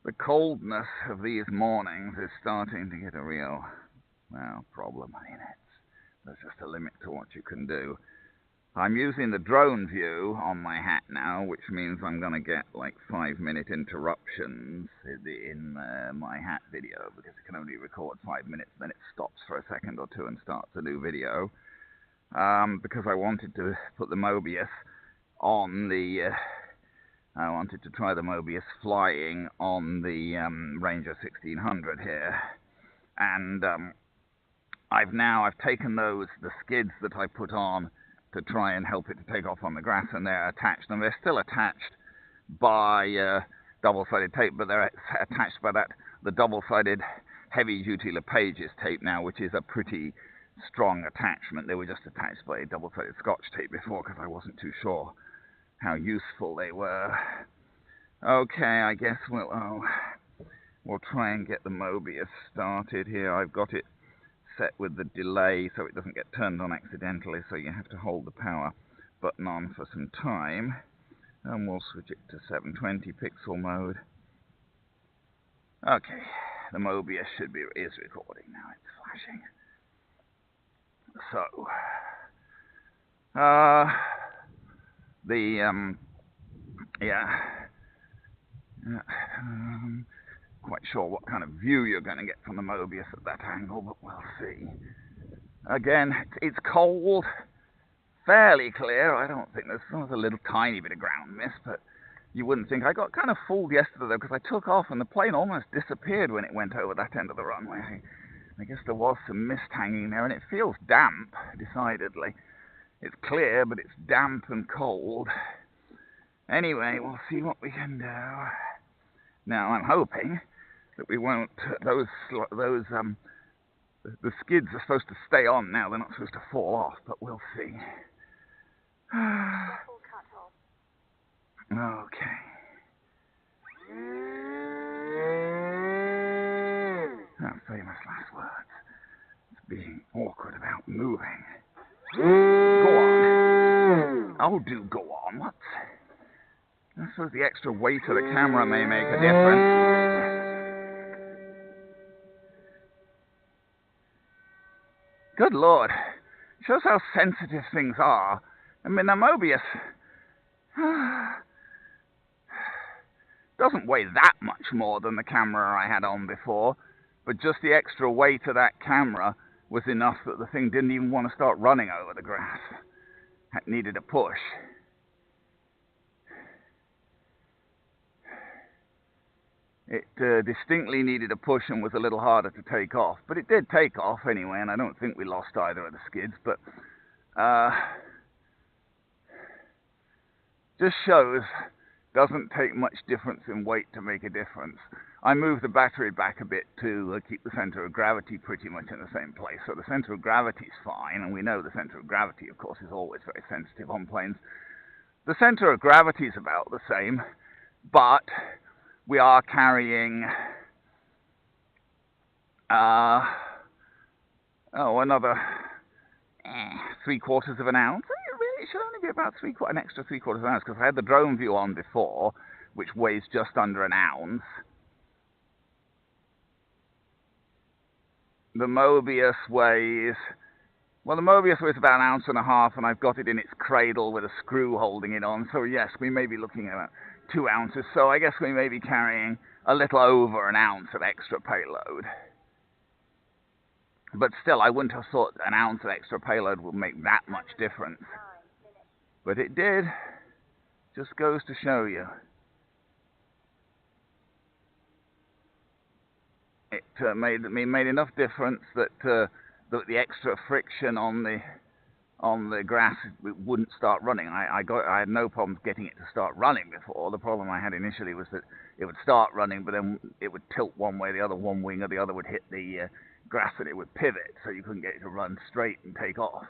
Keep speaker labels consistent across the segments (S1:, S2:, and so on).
S1: The coldness of these mornings is starting to get a real, well, problem. I mean, there's just a limit to what you can do. I'm using the Droneview on my hat now, which means I'm going to get like 5-minute interruptions in my hat video, because it can only record 5 minutes, then it stops for a second or two and starts a new video. Because I wanted to put the Mobius on the... I wanted to try the Mobius flying on the Ranger 1600 here, and I've taken the skids that I put on to try and help it to take off on the grass, and they're attached, and they're still attached by double-sided tape, but they're attached by the double-sided heavy-duty LePage's tape now, which is a pretty strong attachment. They were just attached by double-sided Scotch tape before, because I wasn't too sure how useful they were. Okay, I guess we'll try and get the Mobius started here. I've got it set with the delay so it doesn't get turned on accidentally, so you have to hold the power button on for some time. And we'll switch it to 720 pixel mode. Okay, the Mobius is recording now. It's flashing. So, quite sure what kind of view you're going to get from the Mobius at that angle, but we'll see. Again, it's cold, fairly clear. I don't think there's a little tiny bit of ground mist, but you wouldn't think. I got kind of fooled yesterday though, because I took off and the plane almost disappeared when it went over that end of the runway. I guess there was some mist hanging there, and it feels damp, decidedly. It's clear, but it's damp and cold. Anyway, we'll see what we can do. Now, I'm hoping that we won't, the skids are supposed to stay on now, they're not supposed to fall off, but we'll see. Okay. Oh, famous last words. It's being awkward about moving. Go on. Oh, do go on. What? I suppose the extra weight of the camera may make a difference. Good Lord. Shows how sensitive things are. I mean, the Mobius doesn't weigh that much more than the camera I had on before, but just the extra weight of that camera was enough that the thing didn't even want to start running over the grass. It needed a push. It distinctly needed a push and was a little harder to take off. But it did take off anyway, and I don't think we lost either of the skids. But just shows, doesn't take much difference in weight to make a difference. I moved the battery back a bit to keep the center of gravity pretty much in the same place. So the center of gravity is fine, and we know the center of gravity, of course, is always very sensitive on planes. The center of gravity is about the same, but we are carrying another 3/4 of an ounce. It should only be about an extra 3/4 of an ounce, because I had the Droneview on before, which weighs just under an ounce. The Mobius weighs about 1.5 ounces, and I've got it in its cradle with a screw holding it on. So yes, we may be looking at about 2 ounces. So I guess we may be carrying a little over an ounce of extra payload. But still, I wouldn't have thought an ounce of extra payload would make that much difference. But it did. Just goes to show you. It made enough difference that the extra friction on the grass wouldn't start running. I had no problems getting it to start running before. The problem I had initially was that it would start running, but then it would tilt one way or the other, one wing or the other would hit the grass, and it would pivot, so you couldn't get it to run straight and take off.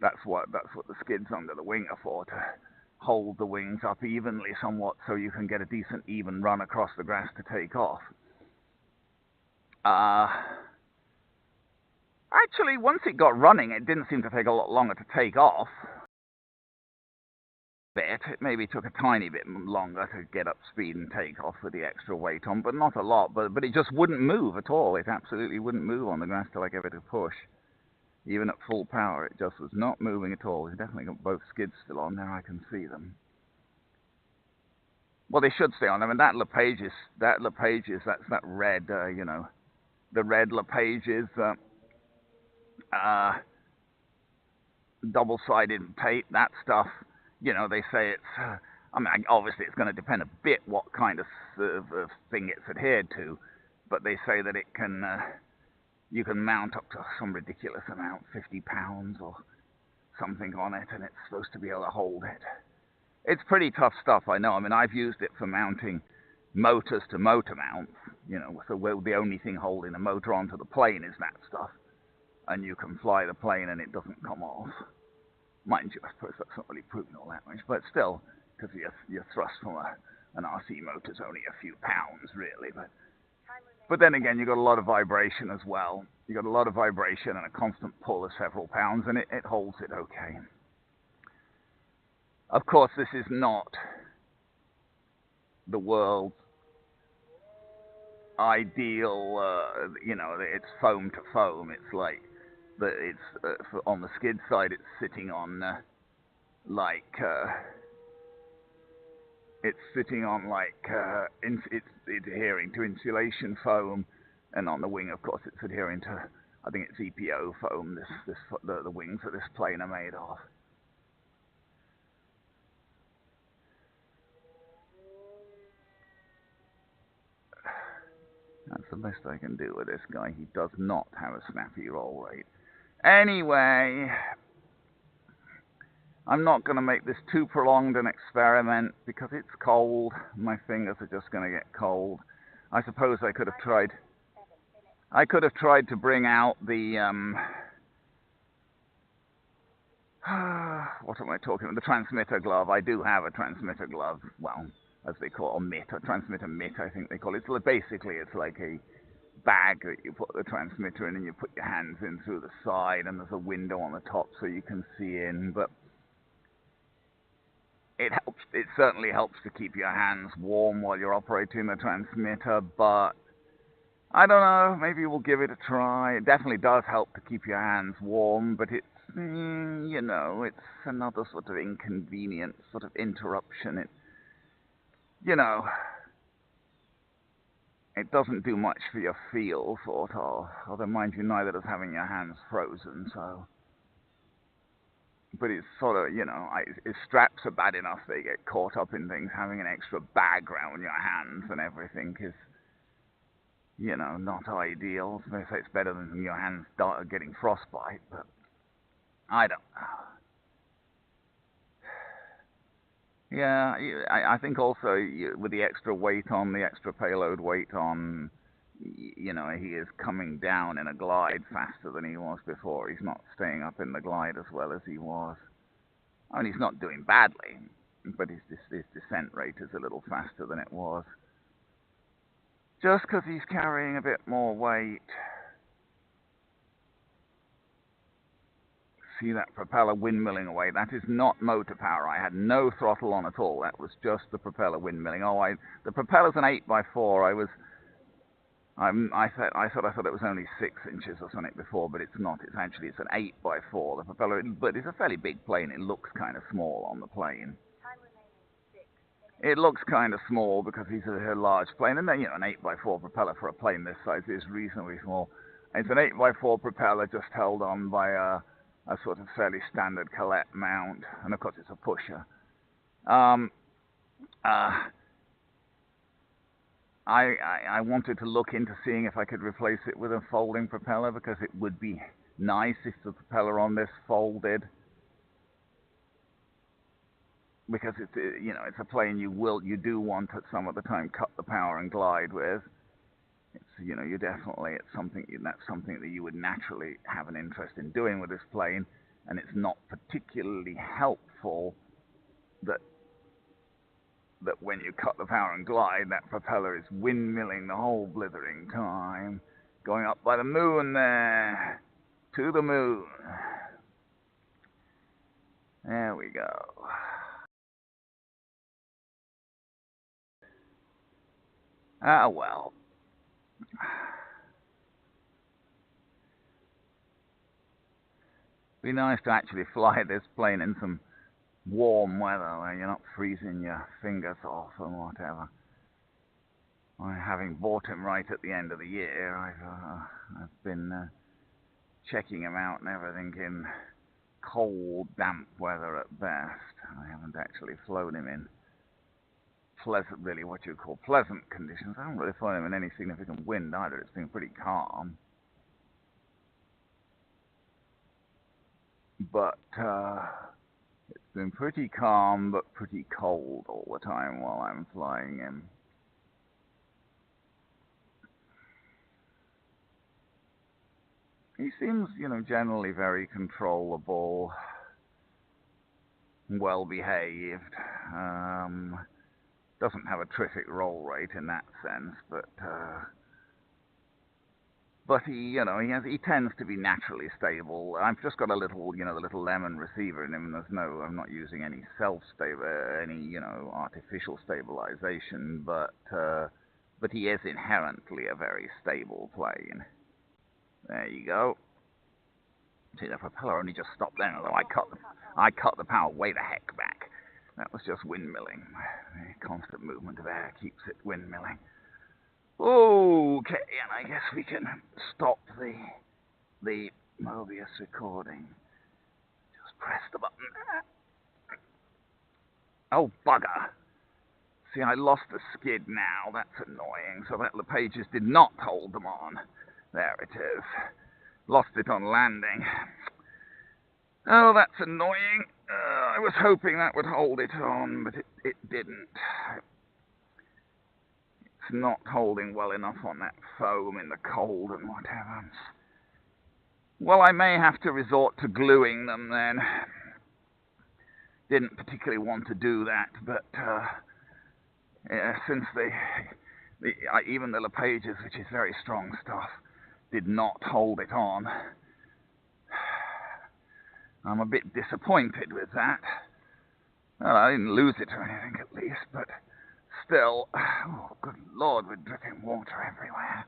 S1: That's what the skids under the wing are for, to hold the wings up evenly somewhat, so you can get a decent even run across the grass to take off. Actually, once it got running, it didn't seem to take a lot longer to take off. bit. It maybe took a tiny bit longer to get up speed and take off with the extra weight on, but not a lot. But it just wouldn't move at all. It absolutely wouldn't move on the grass till I gave it a push. Even at full power, it just was not moving at all. We've definitely got both skids still on there. I can see them. Well, they should stay on. I mean, that LePage's, that's that red, you know, the red LePage's double-sided tape, that stuff, you know, they say it's, I mean, obviously it's going to depend a bit what kind of thing it's adhered to, but they say that it can, you can mount up to some ridiculous amount, 50 pounds or something on it, and it's supposed to be able to hold it. It's pretty tough stuff, I know. I mean, I've used it for mounting motors to motor mounts, you know, so the only thing holding the motor onto the plane is that stuff. And you can fly the plane and it doesn't come off. Mind you, I suppose that's not really proving all that much, but still, because your thrust from an RC motor is only a few pounds, really. But then again, you've got a lot of vibration as well. You've got a lot of vibration and a constant pull of several pounds, and it holds it okay. Of course, this is not the world's ideal, you know, it's foam to foam. It's like, on the skid side, it's sitting on it's adhering to insulation foam, and on the wing, of course, it's adhering to, I think it's EPO foam. The wings that this plane are made of. That's the best I can do with this guy. He does not have a snappy roll rate. Anyway, I'm not going to make this too prolonged an experiment because it's cold. My fingers are just going to get cold. I suppose I could have tried to bring out the what am I talking about? The transmitter glove. I do have a transmitter glove. Well, as they call it, or mitt, or transmitter mitt, I think they call it. Basically, it's like a bag that you put the transmitter in, and you put your hands in through the side, and there's a window on the top so you can see in. But it certainly helps to keep your hands warm while you're operating the transmitter, but I don't know, maybe we'll give it a try. It definitely does help to keep your hands warm, but it's, you know, it's another sort of inconvenience, sort of interruption. You know, it doesn't do much for your feel, sort of. Although, mind you, neither does having your hands frozen, so. But it's sort of, you know, if straps are bad enough, they get caught up in things. Having an extra bag around your hands and everything is, you know, not ideal. So they say it's better than your hands getting frostbite, but I don't know. Yeah, I think also with the extra weight on, the extra payload weight on, you know, he is coming down in a glide faster than he was before. He's not staying up in the glide as well as he was. I mean, he's not doing badly, but his descent rate is a little faster than it was. Just because he's carrying a bit more weight. See that propeller windmilling away? That is not motor power. I had no throttle on at all. That was just the propeller windmilling. Oh, the propeller's an 8x4. I thought it was only 6 inches or something before, but it's not. It's an 8x4. The propeller, but it's a fairly big plane. It looks kind of small on the plane. It looks kind of small because he's a large plane, and then, you know, an 8x4 propeller for a plane this size is reasonably small. It's an 8x4 propeller just held on by a sort of fairly standard Colette mount, and of course it's a pusher. I wanted to look into seeing if I could replace it with a folding propeller, because it would be nice if the propeller on this folded. Because it's, you know, it's a plane you do want at some of the time cut the power and glide with. It's, you know, that's something that you would naturally have an interest in doing with this plane, and it's not particularly helpful that when you cut the power and glide, that propeller is windmilling the whole blithering time, going up by the moon there, to the moon. There we go. Ah, well. Be nice to actually fly this plane in some warm weather where you're not freezing your fingers off and whatever. Having bought him right at the end of the year, I've been checking him out and everything in cold, damp weather at best. I haven't actually flown him in really what you call pleasant conditions. I haven't really flown him in any significant wind either. It's been pretty calm. But it's been pretty calm but pretty cold all the time while I'm flying him. He seems, generally very controllable, well-behaved. Doesn't have a terrific roll rate in that sense, but he tends to be naturally stable. I've just got a little, the little lemon receiver in him. I'm not using any artificial stabilization, but he is inherently a very stable plane. There you go. See, the propeller only just stopped then, although I cut the power way the heck back. That was just windmilling. The constant movement of air keeps it windmilling. Okay, and I guess we can stop the Mobius recording. Just press the button. Oh, bugger. See, I lost the skid now. That's annoying. So that the pages did not hold them on. There it is. Lost it on landing. Oh, that's annoying. I was hoping that would hold it on, but it didn't. It's not holding well enough on that foam in the cold and whatever. Well, I may have to resort to gluing them then. Didn't particularly want to do that, but since even the pages, which is very strong stuff, did not hold it on, I'm a bit disappointed with that. Well, I didn't lose it or anything at least, but still, oh, good Lord, we're dripping water everywhere.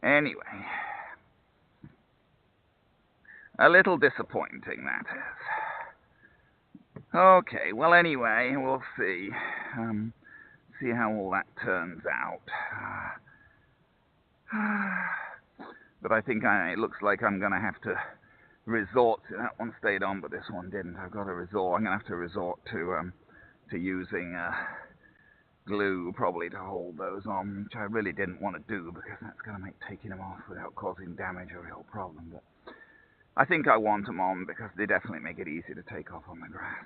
S1: Anyway, a little disappointing, that is. Okay, well, anyway, we'll see. See how all that turns out. But I think it looks like I'm going to have to resort to, that one stayed on, but this one didn't. I'm going to have to resort to using glue probably to hold those on, which I really didn't want to do because that's going to make taking them off without causing damage a real problem. But I think I want them on because they definitely make it easy to take off on the grass.